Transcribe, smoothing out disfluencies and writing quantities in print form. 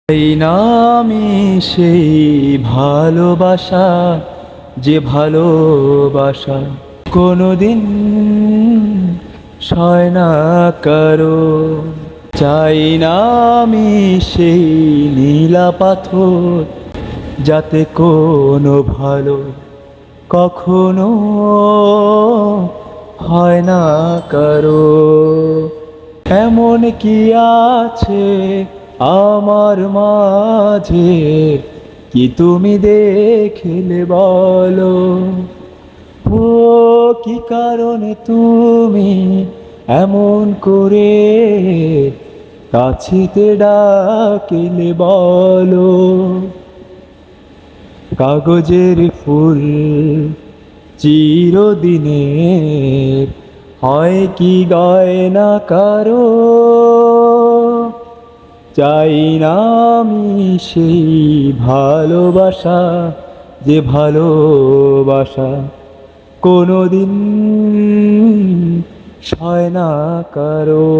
এই না আমি সেই ভালোবাসা, যে ভালোবাসা কোনোদিন সয় না কারো। চাই না আমি সেই নীলা পাথর, যাতে কোনো ভালো কখনো হয় না কারো। এমন কি আছে আমার মাঝে, কি তুমি দেখলে বলো? ও কি কারণে তুমি এমন করে কাছেতে ডাকিলে বলো? কাগজের ফুল চিরদিনের হয় কি গয়না কারো। চাই না আমি সেই ভালোবাসা, যে ভালোবাসা কোনোদিন সয় না কারো।